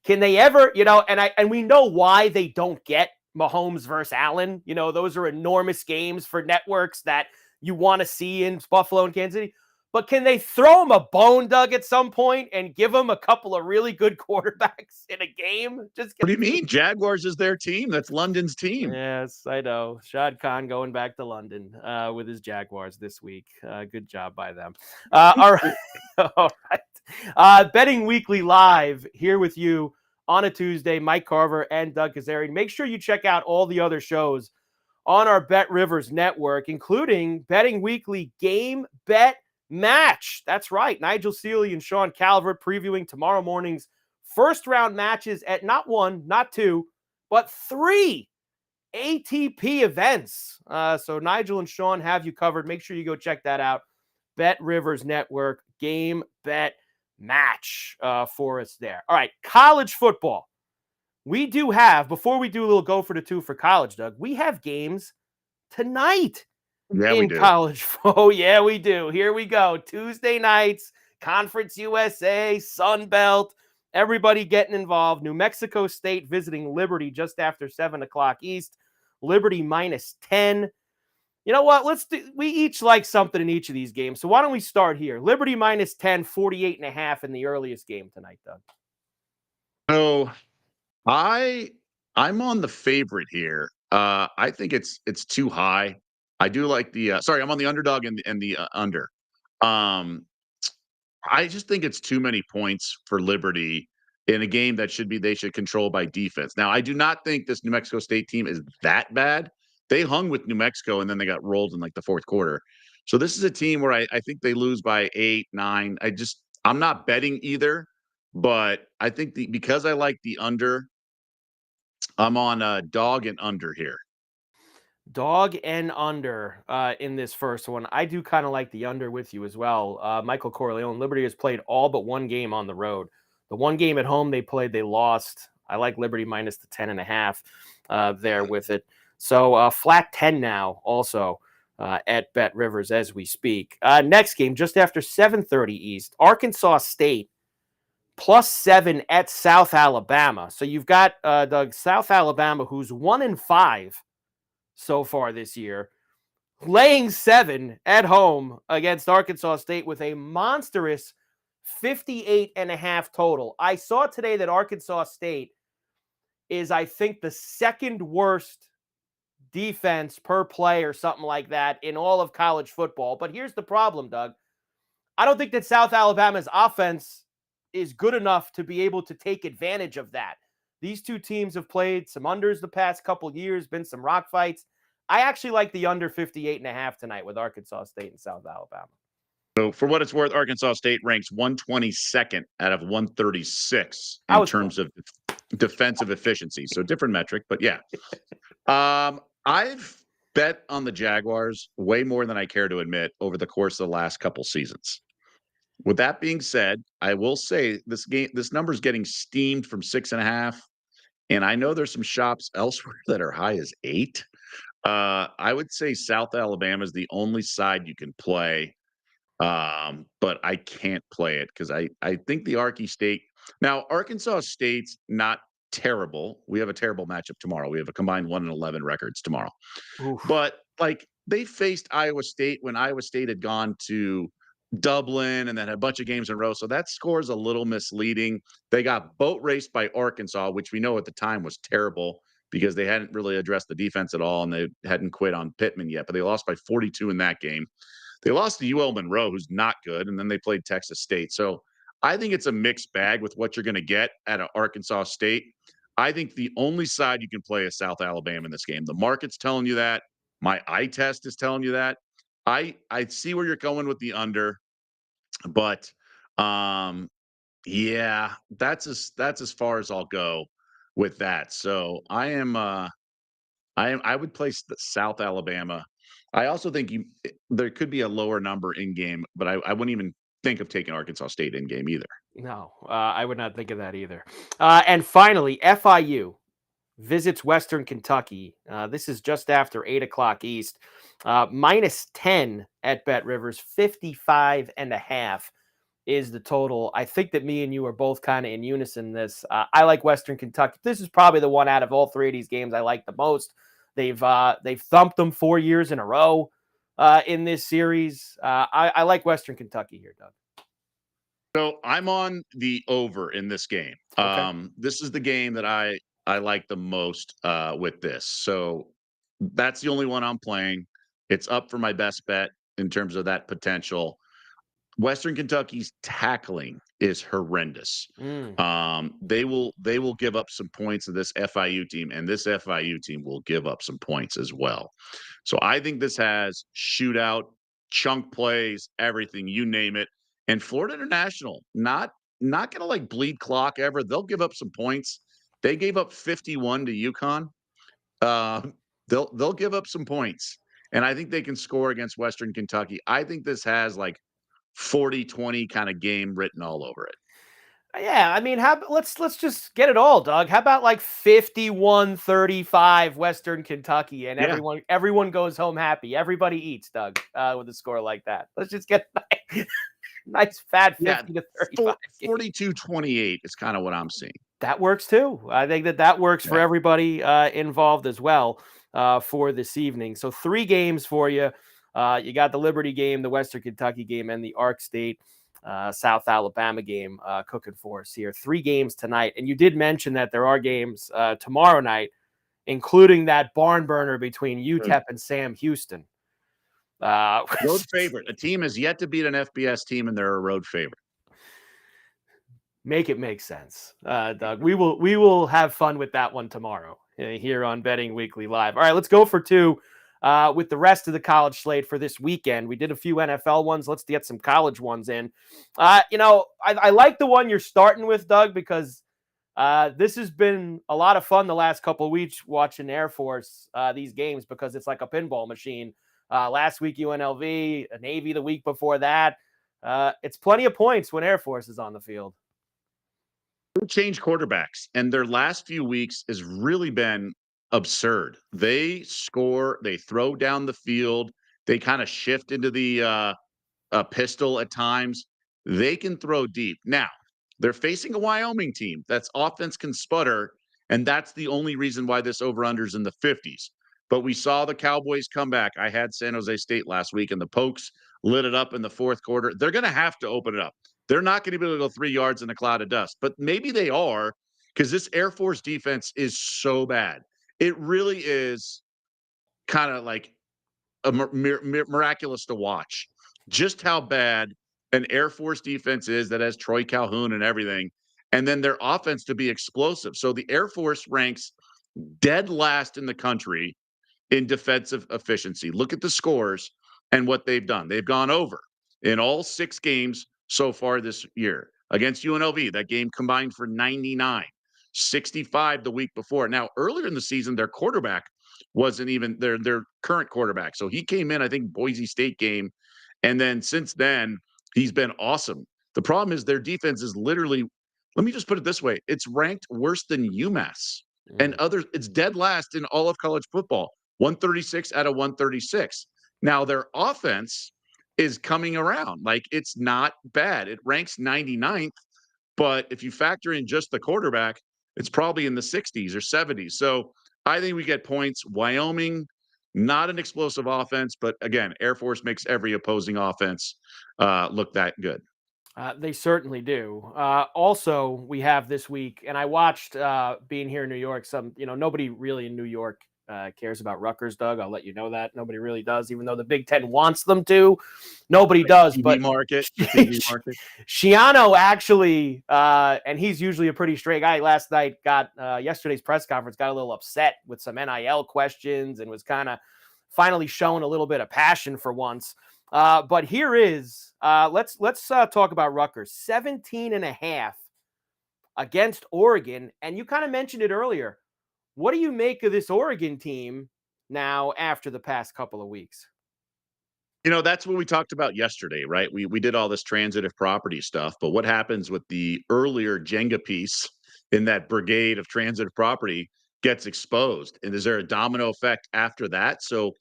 A: can they ever, and we know why they don't get Mahomes versus Allen. Those are enormous games for networks that you want to see in Buffalo and Kansas City. But can they throw him a bone, Doug, at some point and give him a couple of really good quarterbacks in a game?
B: What do you mean? Jaguars is their team. That's London's team.
A: Yes, I know. Shad Khan going back to London with his Jaguars this week. Good job by them. All right. All right. Betting Weekly Live here with you on a Tuesday. Mike Carver and Doug Kazarian. Make sure you check out all the other shows on our BetRivers Network, including Betting Weekly Game Bet Match. That's right. Nigel Seeley and Sean Calvert previewing tomorrow morning's first round matches at not one, not two, but three ATP events. So Nigel and Sean have you covered. Make sure you go check that out. BetRivers Network Game Bet Match for us there. All right, college football. We do have, before we do a little go for the two for college, Doug, we have games tonight
B: we do.
A: college. Oh, yeah, we do. Here we go. Tuesday nights, Conference USA, Sun Belt. Everybody getting involved. New Mexico State visiting Liberty just after 7 o'clock East. Liberty -10. You know what? We each like something in each of these games. So why don't we start here? Liberty -10, 48.5 in the earliest game tonight, Doug.
B: So I'm on the favorite here. I think it's too high. I do like the I'm on the underdog and the under. Um, I just think it's too many points for Liberty in a game that they should control by defense. Now, I do not think this New Mexico State team is that bad. They hung with New Mexico and then they got rolled in like the fourth quarter. So this is a team where I think they lose by 8, 9. I'm not betting either, but I think because I like the under, I'm on dog and under here.
A: Dog and under in this first one. I do kind of like the under with you as well. Michael Corleone, Liberty has played all but one game on the road. The one game at home they played, they lost. I like Liberty minus the 10.5 there with it. So flat 10 now also at BetRivers as we speak. Next game, just after 7:30 East, Arkansas State +7 at South Alabama. So you've got Doug, South Alabama, who's 1-5 so far this year, laying 7 at home against Arkansas State with a monstrous 58.5 total. I saw today that Arkansas State is, I think, the second worst defense per play or something like that in all of college football. But here's the problem, Doug. I don't think that South Alabama's offense is good enough to be able to take advantage of that. These two teams have played some unders the past couple years, been some rock fights. I actually like the under 58.5 tonight with Arkansas State and South Alabama.
B: So for what it's worth, Arkansas State ranks 122nd out of 136 in terms of defensive efficiency. So different metric, but yeah. I've bet on the Jaguars way more than I care to admit over the course of the last couple seasons. With that being said, I will say this number is getting steamed from 6.5, and I know there's some shops elsewhere that are high as 8. I would say South Alabama is the only side you can play, but I can't play it because I think the Arkansas State's not terrible. We have a terrible matchup tomorrow. We have a combined 1-11 records tomorrow.
A: Oof.
B: But they faced Iowa State when Iowa State had gone to Dublin and then had a bunch of games in a row. So that score is a little misleading. They got boat raced by Arkansas, which we know at the time was terrible because they hadn't really addressed the defense at all and they hadn't quit on Pittman yet. But they lost by 42 in that game. They lost to UL Monroe, who's not good, and then they played Texas State. So I think it's a mixed bag with what you're going to get at Arkansas State. I think the only side you can play is South Alabama in this game. The market's telling you that. My eye test is telling you that. I see where you're going with the under, but yeah, that's as far as I'll go with that. So I would place the South Alabama. I also think there could be a lower number in game, but I wouldn't even think of taking Arkansas State in game either.
A: No, I would not think of that either. And finally, FIU visits Western Kentucky. This is just after 8 o'clock East. Minus 10 at BetRivers, 55.5 is the total. I think that me and you are both kind of in unison in this. I like Western Kentucky. This is probably the one out of all three of these games I like the most. They've thumped them 4 years in a row in this series. I like Western Kentucky here, Doug.
B: So I'm on the over in this game.
A: Okay.
B: This is the game that I like the most with this. So that's the only one I'm playing. It's up for my best bet in terms of that potential. Western Kentucky's tackling is horrendous.
A: Mm.
B: They will give up some points to this FIU team, and this FIU team will give up some points as well. So I think this has shootout, chunk plays, everything, you name it. And Florida International, not gonna like bleed clock ever. They'll give up some points. They gave up 51 to UConn. Uh, they'll give up some points. And I think they can score against Western Kentucky. I think this has like 40-20 kind of game written all over it.
A: Yeah, I mean, let's just get it all, Doug. How about like 51-35 Western Kentucky, and
B: Yeah.
A: everyone goes home happy. Everybody eats, Doug, with a score like that. Let's just get nice fat 50 to 35.
B: 42-28 is kind of what I'm seeing.
A: That works too. I think that works for everybody involved as well for this evening. So 3 games for you. You got the Liberty game, the Western Kentucky game, and the Ark State South Alabama game cooking for us here. 3 games tonight. And you did mention that there are games tomorrow night, including that barn burner between UTEP and Sam Houston.
B: Road favorite. A team has yet to beat an FBS team, and they're a road favorite.
A: Make it make sense, Doug. We will have fun with that one tomorrow here on Betting Weekly Live. All right, let's go for 2 with the rest of the college slate for this weekend. We did a few NFL ones. Let's get some college ones in. I like the one you're starting with, Doug, because this has been a lot of fun the last couple of weeks watching Air Force these games because it's like a pinball machine. Last week UNLV, Navy the week before that. It's plenty of points when Air Force is on the field.
B: Change quarterbacks, and their last few weeks has really been absurd. They score, they throw down the field, they kind of shift into the pistol at times. They can throw deep. Now, they're facing a Wyoming team that's offense can sputter, and that's the only reason why this over-under's in the 50s. But we saw the Cowboys come back. I had San Jose State last week, and the Pokes lit it up in the fourth quarter. They're going to have to open it up. They're not going to be able to go 3 yards in a cloud of dust, but maybe they are because this Air Force defense is so bad. It really is kind of like miraculous to watch just how bad an Air Force defense is that has Troy Calhoun and everything, and then their offense to be explosive. So the Air Force ranks dead last in the country in defensive efficiency. Look at the scores and what they've done. They've gone over in all 6 games so far this year. Against UNLV, that game combined for 99, 65 the week before. Now, earlier in the season, their quarterback wasn't even their current quarterback. So he came in, I think, Boise State game. And then since then, he's been awesome. The problem is their defense is literally, let me just put it this way, it's ranked worse than UMass and others. It's dead last in all of college football, 136 out of 136. Now, their offense is coming around. Like, it's not bad. It ranks 99th, but if you factor in just the quarterback, it's probably in the 60s or 70s. So I think we get points. Wyoming, not an explosive offense, but again, Air Force makes every opposing offense look that good.
A: They certainly do. Also, we have this week, and I watched being here in New York. Nobody really in New York cares about Rutgers, Doug. I'll let you know that nobody really does, even though the Big Ten wants them to. Nobody does.
B: TV
A: but
B: market, TV market.
A: Schiano actually, and he's usually a pretty straight guy. Last night got yesterday's press conference got a little upset with some NIL questions and was kind of finally showing a little bit of passion for once. But here is let's talk about Rutgers. 17.5 against Oregon, and you kind of mentioned it earlier. What do you make of this Oregon team now after the past couple of weeks?
B: That's what we talked about yesterday, right? We did all this transitive property stuff, but what happens with the earlier Jenga piece in that brigade of transitive property? gets exposed. And is there a domino effect after that? So,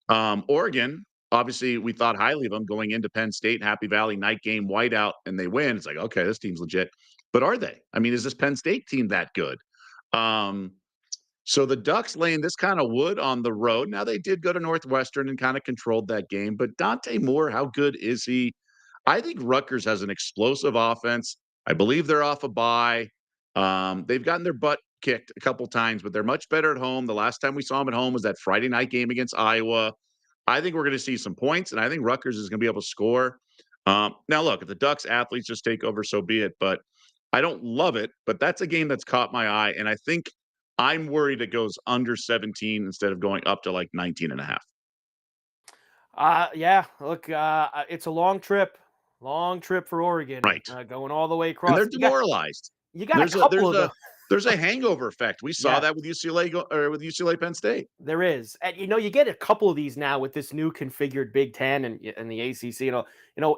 B: Oregon, obviously, we thought highly of them going into Penn State, Happy Valley night game, whiteout, and they win. It's like, okay, this team's legit. But are they? I mean, is this Penn State team that good? Um, so the Ducks laying this kind of wood on the road. Now they did go to Northwestern and kind of controlled that game, but Dante Moore, how good is he? I think Rutgers has an explosive offense. I believe they're off a bye. They've gotten their butt kicked a couple times, but they're much better at home. The last time we saw them at home was that Friday night game against Iowa. I think we're going to see some points, and I think Rutgers is going to be able to score. Now, look, if the Ducks athletes just take over, so be it. But I don't love it, but that's a game that's caught my eye, and I think I'm worried it goes under 17 instead of going up to like 19 and a half.
A: Yeah. Look, it's a long trip for Oregon,
B: Right.
A: going all the way
B: And
A: across.
B: they're demoralized.
A: You got a
B: There's a
A: couple
B: there's
A: of
B: a
A: the
B: there's a hangover effect. We saw
A: yeah.
B: that with UCLA or with UCLA Penn State.
A: There is, and you get a couple of these now with this new configured Big Ten and the ACC.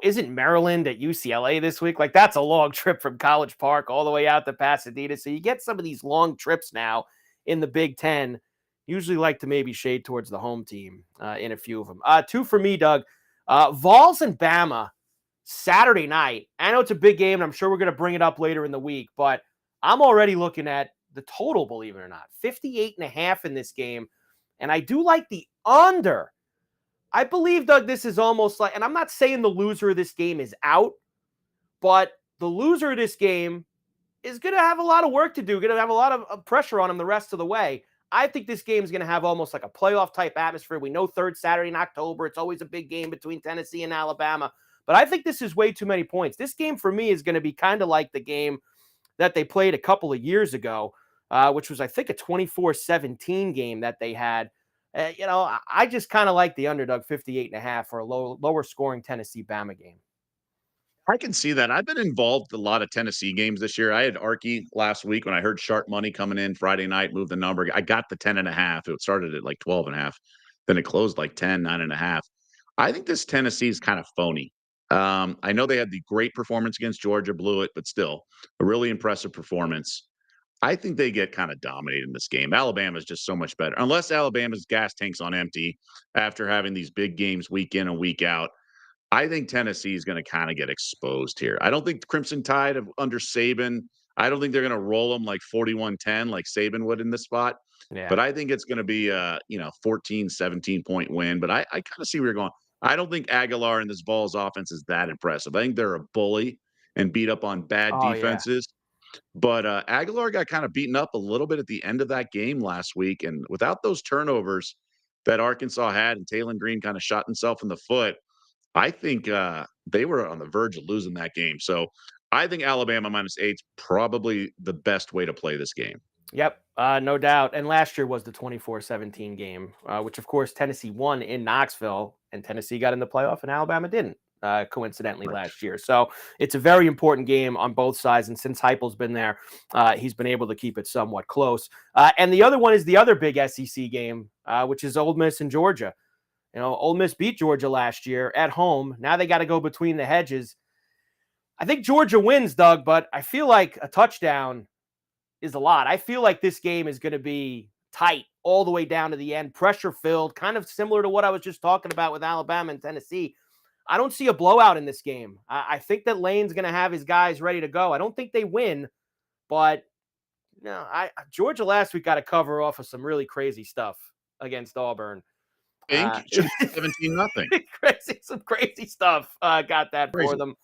A: Isn't Maryland at UCLA this week? Like that's a long trip from College Park all the way out to Pasadena. So you get some of these long trips now in the Big Ten. Usually like to maybe shade towards the home team in a few of them. Two for me, Doug. Vols and Bama Saturday night. I know it's a big game, and I'm sure we're going to bring it up later in the week, but I'm already looking at the total, believe it or not, 58.5 in this game. And I do like the under. I believe, Doug, this is almost like, and I'm not saying the loser of this game is out, but the loser of this game is going to have a lot of work to do, going to have a lot of pressure on him the rest of the way. I think this game is going to have almost like a playoff type atmosphere. We know third Saturday in October. It's always a big game between Tennessee and Alabama. But I think this is way too many points. This game for me is going to be kind of like the game that they played a couple of years ago, which was, I think, a 24-17 game that they had. I just kind of like the underdog 58.5 for a lower scoring Tennessee Bama game.
B: I can see that. I've been involved in a lot of Tennessee games this year. I had Archie last week when I heard sharp money coming in Friday night, moved the number. I got the 10 and a half. It started at like 12 and a half. Then it closed like 10, 9 and a half. I think this Tennessee is kind of phony. I know they had the great performance against Georgia, blew it, but still a really impressive performance. I think they get kind of dominated in this game. Alabama is just so much better. Unless Alabama's gas tank's on empty after having these big games week in and week out. I think Tennessee is going to kind of get exposed here. I don't think the Crimson Tide under Saban, I don't think they're going to roll them like 41-10 like Saban would in this spot.
A: Yeah.
B: But I think it's going to be a 14, 17-point win. But I kind of see where you're going. I don't think Aguilar and this Vols offense is that impressive. I think they're a bully and beat up on bad
A: Oh, yeah.
B: defenses. But Aguilar got kind of beaten up a little bit at the end of that game last week. And without those turnovers that Arkansas had and Taylor Green kind of shot himself in the foot, I think they were on the verge of losing that game. So I think Alabama -8 is probably the best way to play this game.
A: Yep, no doubt. And last year was the 24-17 game, which, of course, Tennessee won in Knoxville, and Tennessee got in the playoff, and Alabama didn't, coincidentally,
B: Right.
A: last year. So it's a very important game on both sides, and since Heupel's been there, he's been able to keep it somewhat close. And the other one is the other big SEC game, which is Ole Miss and Georgia. Ole Miss beat Georgia last year at home. Now they got to go between the hedges. I think Georgia wins, Doug, but I feel like a touchdown is a lot. I feel like this game is going to be tight all the way down to the end, pressure filled, kind of similar to what I was just talking about with Alabama and Tennessee. I don't see a blowout in this game. I think that Lane's going to have his guys ready to go. I don't think they win, but Georgia last week got a cover off of some really crazy stuff against Auburn.
B: Think should have 17-0.
A: Some crazy stuff got that
B: Crazy.
A: for them.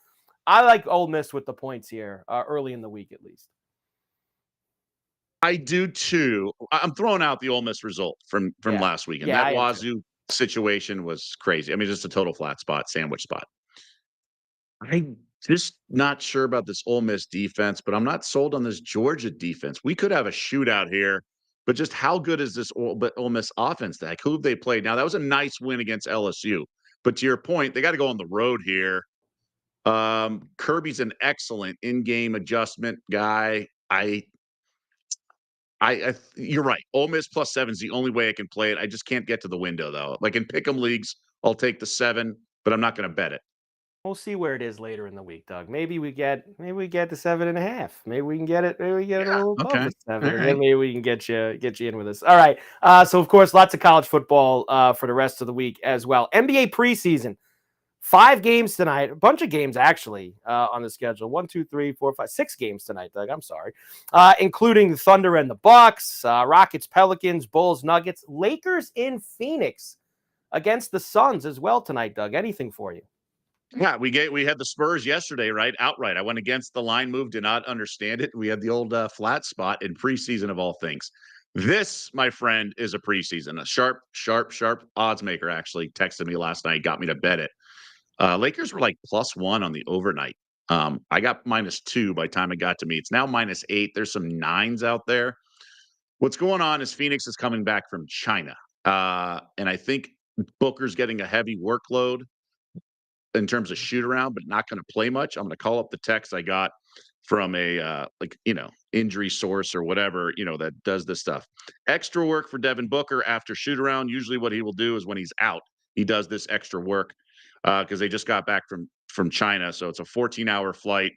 A: I like Ole Miss with the points here early in the week at least.
B: I do too. I'm throwing out the Ole Miss result from last week, and that Wazoo situation was crazy. I mean, just a total flat spot, sandwich spot. I'm just not sure about this Ole Miss defense, but I'm not sold on this Georgia defense. We could have a shootout here, but just how good is this Ole Miss offense? Like, who have they played? Now, that was a nice win against LSU, but to your point, they got to go on the road here. Kirby's an excellent in-game adjustment guy. You're right. Ole Miss +7 is the only way I can play it. I just can't get to the window though. Like in pick'em leagues, I'll take the 7, but I'm not going to bet it.
A: We'll see where it is later in the week, Doug. Maybe we get the 7.5. Maybe we can get it. Maybe we get it a
B: Yeah.
A: little above
B: Okay.
A: the seven,
B: All
A: and then
B: right.
A: maybe we can get you in with us. All right. So of course, lots of college football for the rest of the week as well. NBA preseason. 5 games tonight, a bunch of games actually on the schedule. 1, 2, 3, 4, 5, 6 games tonight, Doug. I'm sorry, including the Thunder and the Bucks, Rockets, Pelicans, Bulls, Nuggets, Lakers in Phoenix against the Suns as well tonight, Doug. Anything for you?
B: Yeah, we had the Spurs yesterday, right? Outright. I went against the line move, did not understand it. We had the old flat spot in preseason of all things. This, my friend, is a preseason. A sharp odds maker actually texted me last night, got me to bet it. Lakers were like +1 on the overnight. I got -2 by the time it got to me. It's now -8. There's some nines out there. What's going on is Phoenix is coming back from China. And I think Booker's getting a heavy workload in terms of shoot around, but not going to play much. I'm going to call up the text I got from a injury source or whatever, that does this stuff. Extra work for Devin Booker after shoot around. Usually what he will do is when he's out, he does this extra work because they just got back from China. So it's a 14-hour flight.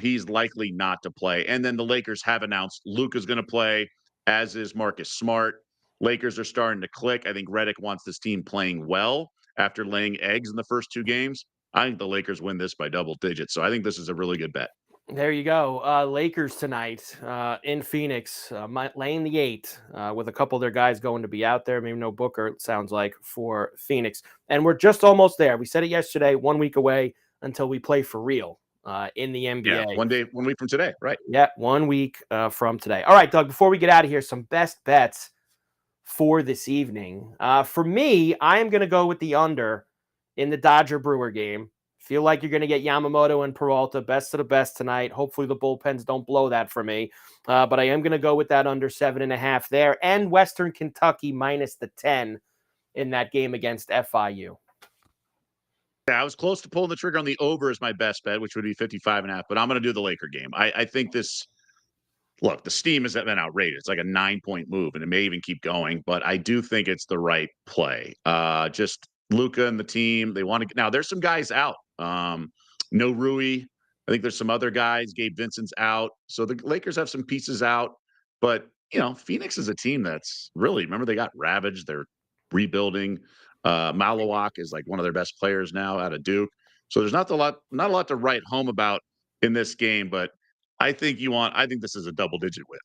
B: He's likely not to play. And then the Lakers have announced Luka's going to play, as is Marcus Smart. Lakers are starting to click. I think Redick wants this team playing well after laying eggs in the first 2 games. I think the Lakers win this by double digits. So I think this is a really good bet.
A: There you go. Lakers tonight in Phoenix, laying the 8 with a couple of their guys going to be out there. Maybe no Booker, it sounds like, for Phoenix. And we're just almost there. We said it yesterday, 1 week away until we play for real in the
B: Yeah,
A: NBA.
B: 1 week from today, right?
A: Yeah, 1 week from today. All right, Doug, before we get out of here, some best bets for this evening. For me, I am going to go with the under in the Dodger Brewer game. Feel like you're going to get Yamamoto and Peralta, best of the best tonight. Hopefully the bullpens don't blow that for me. But I am going to go with that under 7.5 there, and Western Kentucky -10 in that game against FIU.
B: Yeah, I was close to pulling the trigger on the over as my best bet, which would be 55.5, but I'm going to do the Laker game. I think this look, the steam has been outrageous. It's like a 9-point move, and it may even keep going. But I do think it's the right play. Just Luca and the team, they want to. Now there's some guys out. No Rui. I think there's some other guys. Gabe Vincent's out, so the Lakers have some pieces out. But Phoenix is a team that's really. Remember, they got ravaged. They're rebuilding. Malawak is like one of their best players now out of Duke. So there's not a lot to write home about in this game, but I think this is a double-digit win.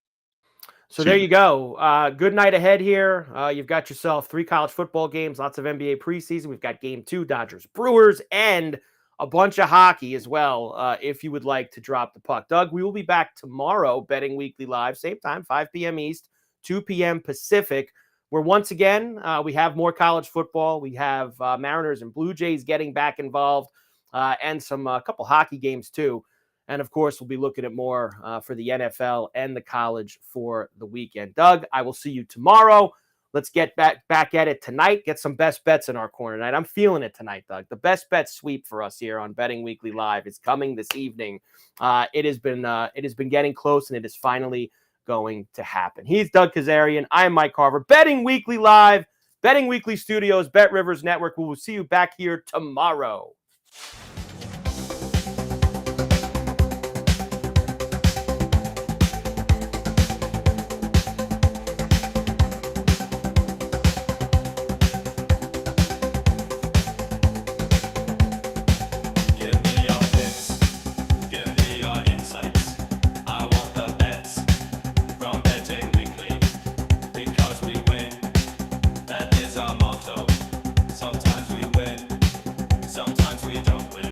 A: So there you go. Good night ahead here. You've got yourself 3 college football games, lots of NBA preseason. We've got game 2, Dodgers, Brewers, and a bunch of hockey as well, if you would like to drop the puck. Doug, we will be back tomorrow, Betting Weekly Live, same time, 5 p.m. East, 2 p.m. Pacific, where once again, we have more college football. We have Mariners and Blue Jays getting back involved, and some couple hockey games too. And of course, we'll be looking at more for the NFL and the college for the weekend. Doug, I will see you tomorrow. Let's get back at it tonight. Get some best bets in our corner tonight. I'm feeling it tonight, Doug. The best bet sweep for us here on Betting Weekly Live is coming this evening. It has been getting close, and it is finally going to happen. He's Doug Kazarian. I am Mike Carver. Betting Weekly Live, Betting Weekly Studios, BetRivers Network. We will see you back here tomorrow.